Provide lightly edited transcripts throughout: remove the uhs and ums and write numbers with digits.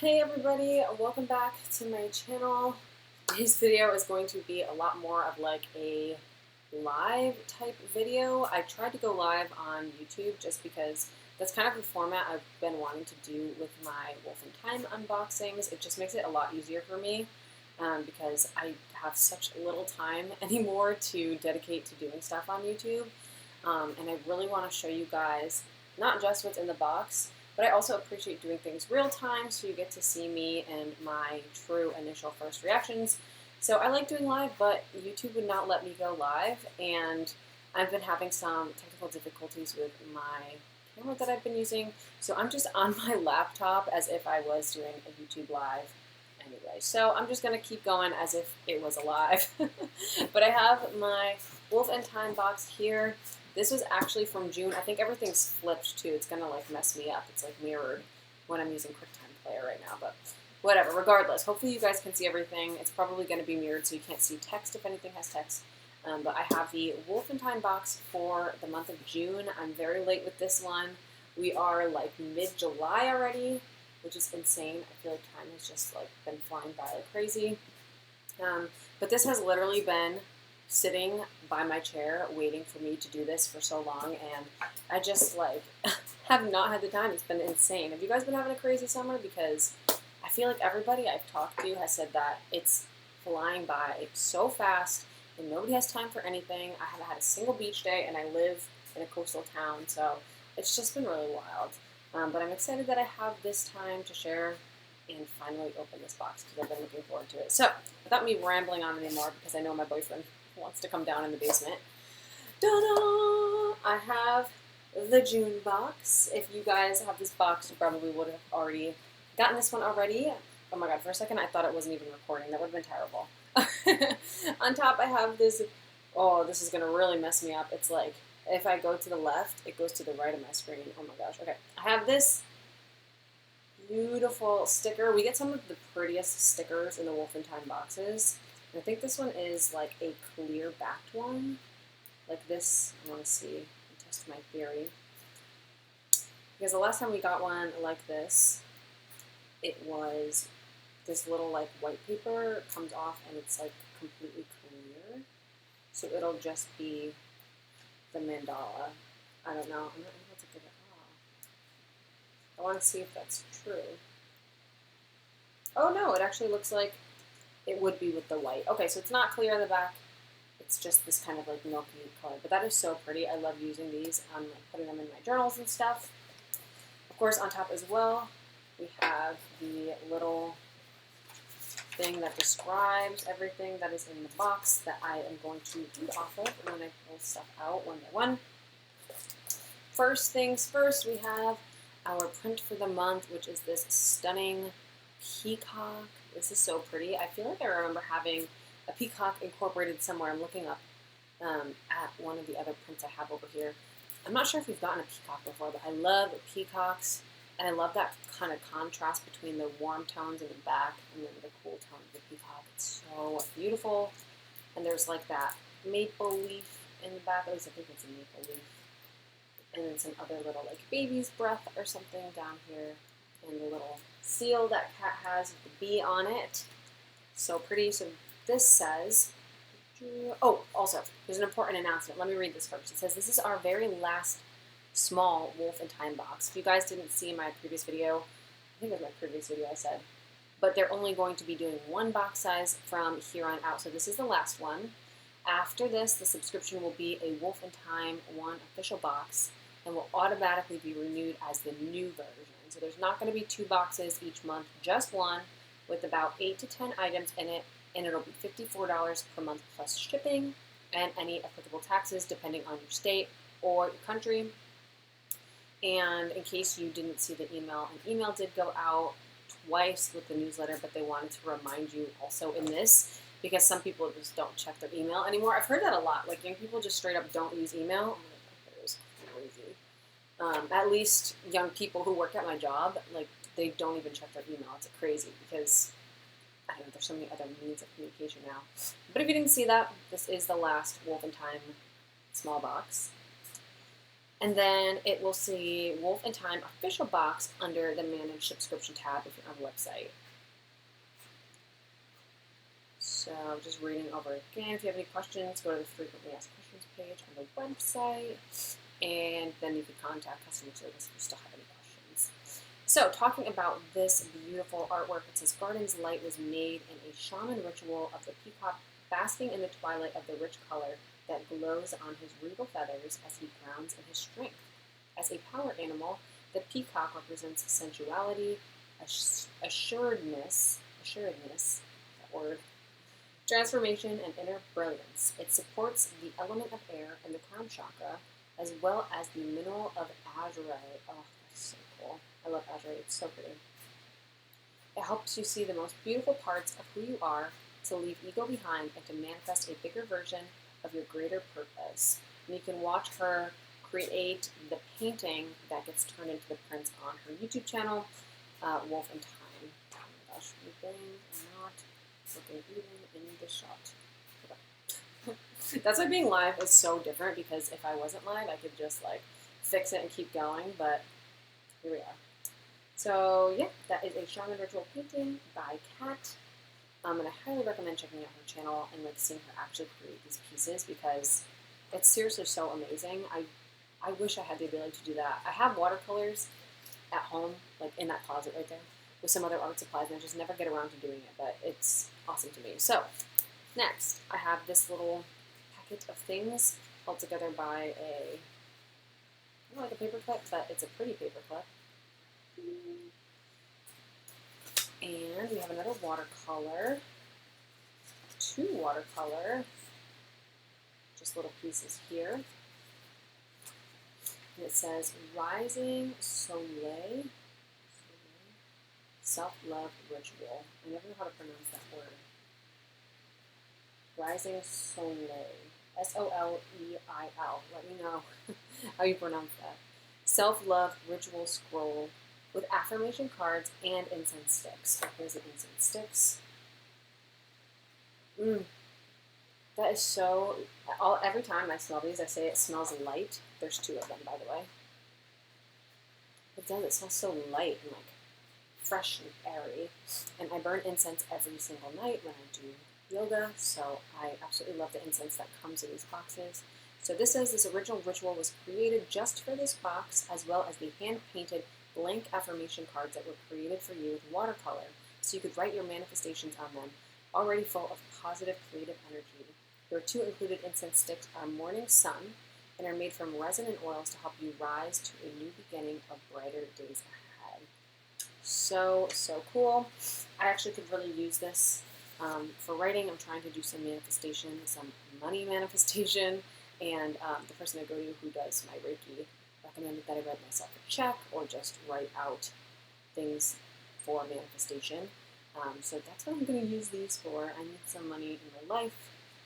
Hey everybody, welcome back to my channel. Today's video is going to be a lot more of like a live type video. I tried to go live on YouTube just because that's kind of the format I've been wanting to do with my Wolf and Thyme unboxings. It just makes it a lot easier for me because I have such little time anymore to dedicate to doing stuff on YouTube. And I really want to show you guys not just what's in the box, but I also appreciate doing things real time so you get to see me and my true initial first reactions. So I like doing live, but YouTube would not let me go live, and I've been having some technical difficulties with my camera that I've been using. So I'm just on my laptop as if I was doing a YouTube live anyway. So I'm just going to keep going as if it was a live. But I have my Wolf and Thyme box here. This was actually from June. I think everything's flipped too. It's gonna like mess me up. It's like mirrored when I'm using QuickTime Player right now, but whatever. Regardless, hopefully you guys can see everything. It's probably gonna be mirrored so you can't see text if anything has text. But I have the Wolf and Thyme box for the month of June. I'm very late with this one. We are like mid-July already, which is insane. I feel like time has just like been flying by like crazy. But this has literally been sitting by my chair waiting for me to do this for so long, and I just like have not had the time. It's been insane. Have you guys been having a crazy summer? Because I feel like everybody I've talked to has said that it's flying by so fast and nobody has time for anything. I haven't had a single beach day, and I live in a coastal town, so it's just been really wild. But I'm excited that I have this time to share and finally open this box because I've been looking forward to it. So without me rambling on anymore, because I know my boyfriend wants to come down in the basement. Ta-da! I have the June box. If you guys have this box, you probably would have already gotten this one already. Oh my god, for a second I thought it wasn't even recording. That would have been terrible. On top I have this, oh, this is going to really mess me up. It's like, if I go to the left, it goes to the right of my screen. Oh my gosh, okay. I have this beautiful sticker. We get some of the prettiest stickers in the Wolf and Thyme boxes. I think this one is like a clear backed one. Like this, I want to see and test my theory. Because the last time we got one like this, it was this little like white paper comes off and it's like completely clear. So it'll just be the mandala. I don't know. I'm not able to get it off. I want to see if that's true. Oh no, it actually looks like it would be with the white. Okay, so it's not clear on the back. It's just this kind of like milky color. But that is so pretty. I love using these. I'm like putting them in my journals and stuff. Of course, on top as well, we have the little thing that describes everything that is in the box that I am going to read off of when I pull stuff out one by one. First things first, we have our print for the month, which is this stunning peacock. This is so pretty. I feel like I remember having a peacock incorporated somewhere. I'm looking up at one of the other prints I have over here. I'm not sure if we've gotten a peacock before, but I love peacocks, and I love that kind of contrast between the warm tones in the back and then the cool tone of the peacock. It's so beautiful. And there's like that maple leaf in the back. At least I think it's a maple leaf. And then some other little like baby's breath or something down here. And the little seal that cat has with the bee on it. So pretty. So this says, oh, also, there's an important announcement. Let me read this first. It says, this is our very last small Wolf and Thyme box. If you guys didn't see my previous video, I think it was my previous video I said, but they're only going to be doing one box size from here on out. So this is the last one. After this, the subscription will be a Wolf and Thyme 1 official box and will automatically be renewed as the new version. So there's not going to be 2 boxes each month, just one with about 8 to 10 items in it, and it'll be $54 per month plus shipping and any applicable taxes depending on your state or your country. And in case you didn't see the email, an email did go out twice with the newsletter, but they wanted to remind you also in this because some people just don't check their email anymore. I've heard that a lot. Like young people just straight up don't use email. I'm like, that is crazy. At least young people who work at my job, like they don't even check their email. It's crazy because I don't know, there's so many other means of communication now. But if you didn't see that, this is the last Wolf and Thyme small box. And then it will say Wolf and Thyme official box under the Manage Subscription tab if you're on the website. So just reading over again. If you have any questions, go to the frequently asked questions page on the website, and then you can contact customer service if you still have any questions. So talking about this beautiful artwork, it says Garden's light was made in a shaman ritual of the peacock basking in the twilight of the rich color that glows on his regal feathers as he grounds in his strength. As a power animal, the peacock represents sensuality, assuredness, that word, transformation, and inner brilliance. It supports the element of air and the crown chakra, as well as the mineral of azurite. Oh, that's so cool. I love azurite. It's so pretty. It helps you see the most beautiful parts of who you are, to leave ego behind, and to manifest a bigger version of your greater purpose. And you can watch her create the painting that gets turned into the prints on her YouTube channel, Wolf and Thyme. Oh my gosh, weeping and not looking even in the shot. Okay. That's why being live is so different, because if I wasn't live, I could just like fix it and keep going, but here we are. So yeah, that is a shaman ritual painting by Kat. And I highly recommend checking out her channel and like seeing her actually create these pieces, because it's seriously so amazing. I wish I had the ability to do that. I have watercolors at home, like in that closet right there, with some other art supplies, and I just never get around to doing it, but it's awesome to me. So next, I have this little packet of things held together by a, not like a paper clip, but it's a pretty paper clip. And we have another watercolor, 2 watercolor, just little pieces here. And it says Rising Soleil, Self-Love Ritual. I never know how to pronounce that word. Rising Soleil, S-O-L-E-I-L. Let me know how you pronounce that. Self-Love Ritual Scroll with affirmation cards and incense sticks. Oh, here's the incense sticks. That is so... Every time I smell these, I say it smells light. There's 2 of them, by the way. It does. It smells so light and like fresh and airy. And I burn incense every single night when I do yoga, so I absolutely love the incense that comes in these boxes. So this says this original ritual was created just for this box, as well as the hand-painted blank affirmation cards that were created for you with watercolor, so you could write your manifestations on them, already full of positive creative energy. Your 2 included incense sticks are Morning Sun and are made from resin and oils to help you rise to a new beginning of brighter days ahead. So, so cool. I actually could really use this for writing. I'm trying to do some manifestation, some money manifestation, and the person I go to who does my Reiki recommended that I write myself a check or just write out things for manifestation. So that's what I'm going to use these for. I need some money in my life.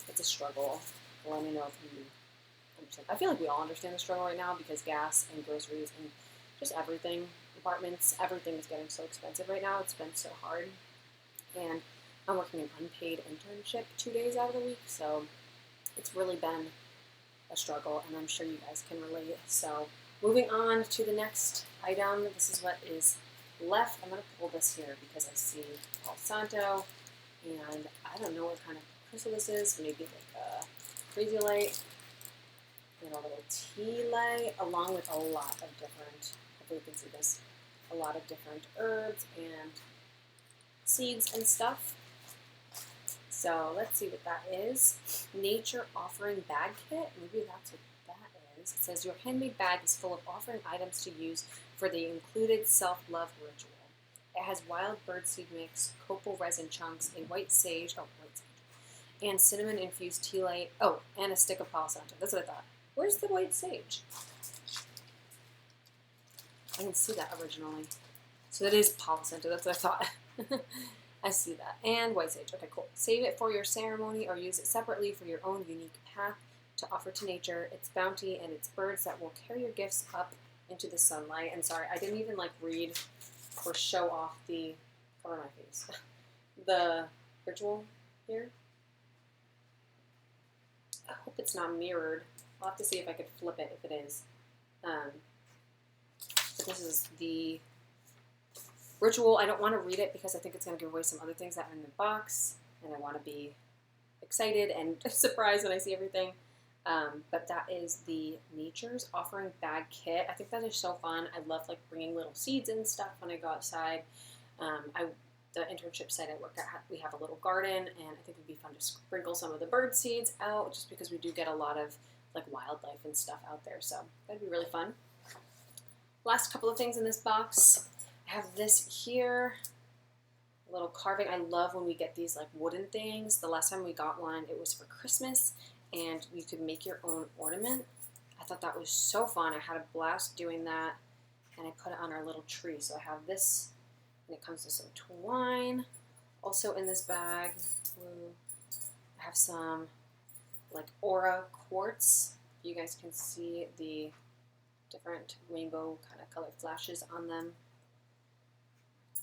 It's a struggle. Let me know if you understand. I feel like we all understand the struggle right now, because gas and groceries and just everything, apartments, everything is getting so expensive right now. It's been so hard. And I'm working an unpaid internship 2 days out of the week, so it's really been a struggle, and I'm sure you guys can relate. So moving on to the next item, this is what is left. I'm going to pull this here because I see Palo Santo, and I don't know what kind of crystal this is. Maybe like a crazy light and a little tea light, along with a lot of different, hopefully you can see this, a lot of different herbs and seeds and stuff. So let's see what that is. Nature Offering Bag Kit. Maybe that's what that is. It says your handmade bag is full of offering items to use for the included self-love ritual. It has wild birdseed mix, copal resin chunks, a white sage, and cinnamon-infused tea light. Oh, and a stick of Palo Santo. That's what I thought. Where's the white sage? I didn't see that originally. So that is Palo Santo. That's what I thought. I see that. And white sage. Okay, cool. Save it for your ceremony or use it separately for your own unique path to offer to nature, its bounty, and its birds that will carry your gifts up into the sunlight. And sorry, I didn't even read or show off the, cover my face, the ritual here. I hope it's not mirrored. I'll have to see if I could flip it if it is. But this is the ritual. I don't want to read it because I think it's going to give away some other things that are in the box, and I want to be excited and surprised when I see everything. But that is the Nature's Offering Bag Kit. I think that is so fun. I love like bringing little seeds and stuff when I go outside. The internship site I work at, we have a little garden, and I think it'd be fun to sprinkle some of the bird seeds out, just because we do get a lot of like wildlife and stuff out there. So that'd be really fun. Last couple of things in this box. I have this here, a little carving. I love when we get these like wooden things. The last time we got one, it was for Christmas, and you could make your own ornament. I thought that was so fun. I had a blast doing that, and I put it on our little tree. So I have this, and it comes with some twine. Also in this bag, I have some like aura quartz. You guys can see the different rainbow kind of color flashes on them.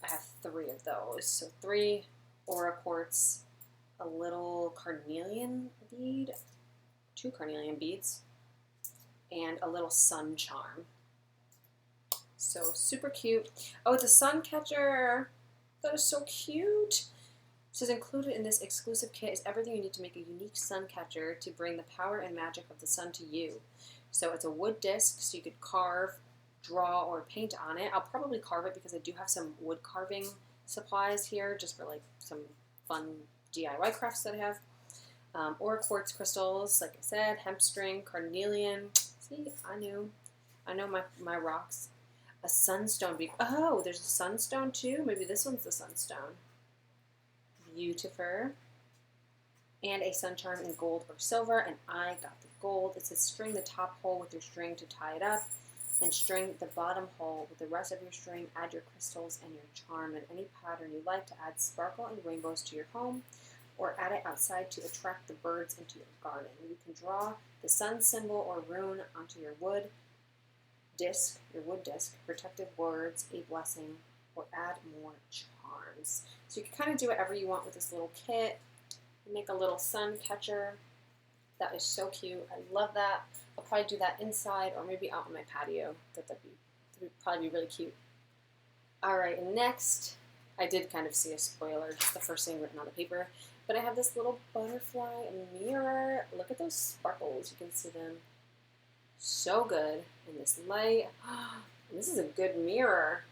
I have 3 of those. So 3 aura quartz, a little carnelian bead, 2 carnelian beads, and a little sun charm. So super cute. Oh, it's a sun catcher. That is so cute. It says included in this exclusive kit is everything you need to make a unique sun catcher to bring the power and magic of the sun to you. So it's a wood disc, so you could carve, draw, or paint on it. I'll probably carve it because I do have some wood carving supplies here just for like some fun DIY crafts that I have. Or quartz crystals, like I said, hemp string, carnelian. See, I know my rocks. A sunstone bead. Oh, there's a sunstone too? Maybe this one's the sunstone. Beautiful. And a sun charm in gold or silver, and I got the gold. It says string the top hole with your string to tie it up, and string the bottom hole with the rest of your string. Add your crystals and your charm in any pattern you like to add sparkle and rainbows to your home, or add it outside to attract the birds into your garden. You can draw the sun symbol or rune onto your wood disc, protective words, a blessing, or add more charms. So you can kind of do whatever you want with this little kit. Make a little sun catcher. That is so cute. I love that. I'll probably do that inside or maybe out on my patio. That would probably be really cute. All right, and next, I did kind of see a spoiler, just the first thing written on the paper, but I have this little butterfly mirror. Look at those sparkles. You can see them so good in this light. And this is a good mirror.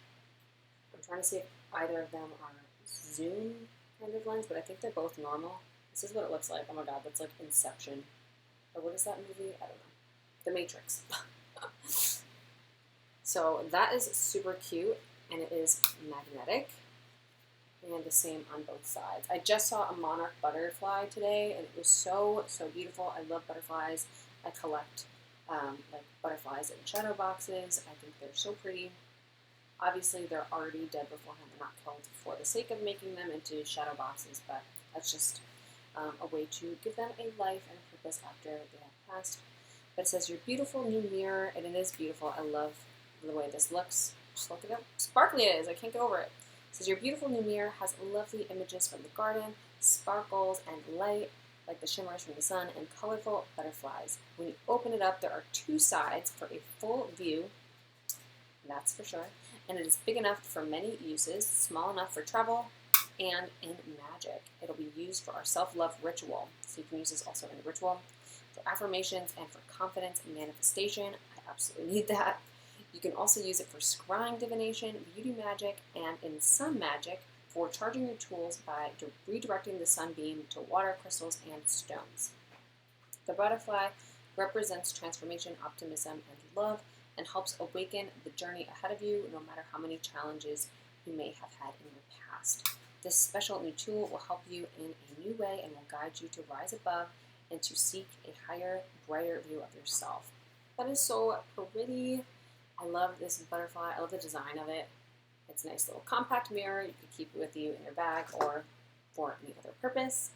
I'm trying to see if either of them are zoom kind of lens, but I think they're both normal. This is what it looks like. Oh my god, that's like Inception. Or what is that movie? I don't know. The Matrix. So that is super cute, and it is magnetic, and the same on both sides. I just saw a monarch butterfly today, and it was so beautiful. I love butterflies. I collect like butterflies in shadow boxes. I think they're so pretty. Obviously, they're already dead beforehand. They're not killed for the sake of making them into shadow boxes, but that's just a way to give them a life and a purpose after they have passed. But it says, your beautiful new mirror, and it is beautiful. I love the way this looks. Just look at how sparkly it is. I can't get over it. It says, your beautiful new mirror has lovely images from the garden, sparkles and light, like the shimmers from the sun, and colorful butterflies. When you open it up, there are 2 sides for a full view, that's for sure, and it is big enough for many uses, small enough for travel, and in magic. It'll be used for our self-love ritual, so you can use this also in a ritual, for affirmations and for confidence and manifestation. I absolutely need that. You can also use it for scrying divination, beauty magic, and in sun magic, for charging your tools by redirecting the sunbeam to water, crystals, and stones. The butterfly represents transformation, optimism, and love, and helps awaken the journey ahead of you, no matter how many challenges you may have had in your past. This special new tool will help you in a new way and will guide you to rise above and to seek a higher, brighter view of yourself. That is so pretty. I love this butterfly. I love the design of it. It's a nice little compact mirror. You can keep it with you in your bag or for any other purpose.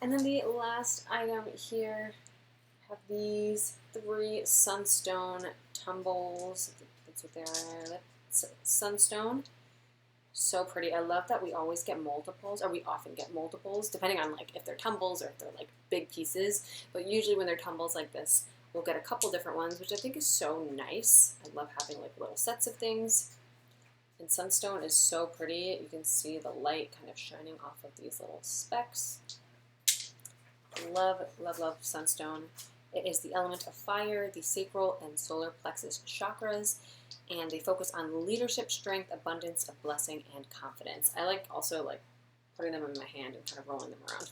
And then the last item here, I have these 3 Sunstone Tumbles. That's what they are. That's Sunstone. So pretty. I love that we always get multiples, or we often get multiples, depending on like if they're tumbles or if they're like big pieces. But usually when they're tumbles like this, we'll get a couple different ones, which I think is so nice. I love having like little sets of things. And Sunstone is so pretty. You can see the light kind of shining off of these little specks. Love, love, love Sunstone. It is the element of fire, the sacral and solar plexus chakras, and they focus on leadership, strength, abundance, of blessing, and confidence. I like also like putting them in my hand and kind of rolling them around.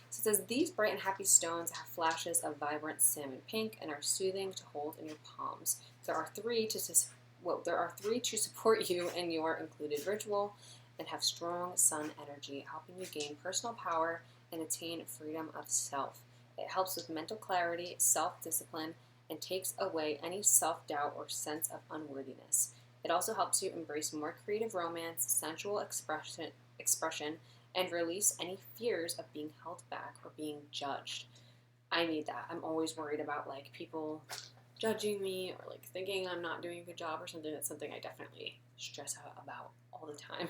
So it says, these bright and happy stones have flashes of vibrant salmon pink and are soothing to hold in your palms. There are three to support you in your included ritual and have strong sun energy, helping you gain personal power and attain freedom of self. It helps with mental clarity, self-discipline, and takes away any self-doubt or sense of unworthiness. It also helps you embrace more creative romance, sensual expression, and release any fears of being held back or being judged. I need that. I'm always worried about like people judging me or like thinking I'm not doing a good job or something. That's something I definitely stress out about all the time.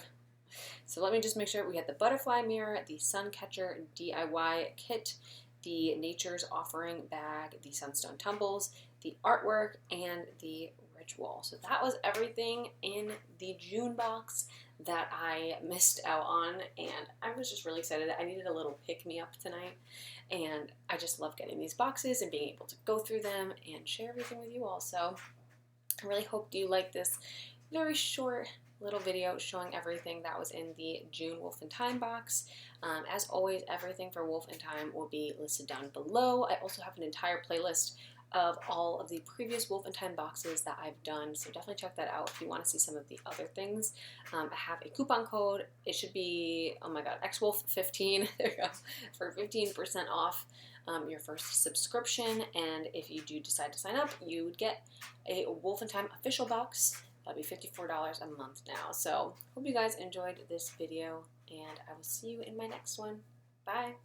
So let me just make sure we had the butterfly mirror, the sun catcher DIY kit, the Nature's Offering bag, the Sunstone Tumbles, the artwork, and the ritual. So that was everything in the June box that I missed out on, and I was just really excited. I needed a little pick-me-up tonight, and I just love getting these boxes and being able to go through them and share everything with you all. So I really hope you like this very short little video showing everything that was in the June Wolf and Thyme box. As always, everything for Wolf and Thyme will be listed down below. I also have an entire playlist of all of the previous Wolf and Thyme boxes that I've done, so definitely check that out if you want to see some of the other things. I have a coupon code. It should be, oh my god, XWolf15, there you go, for 15% off your first subscription, and if you do decide to sign up, you would get a Wolf and Thyme official box. That'll be $54 a month now. So hope you guys enjoyed this video, and I will see you in my next one. Bye!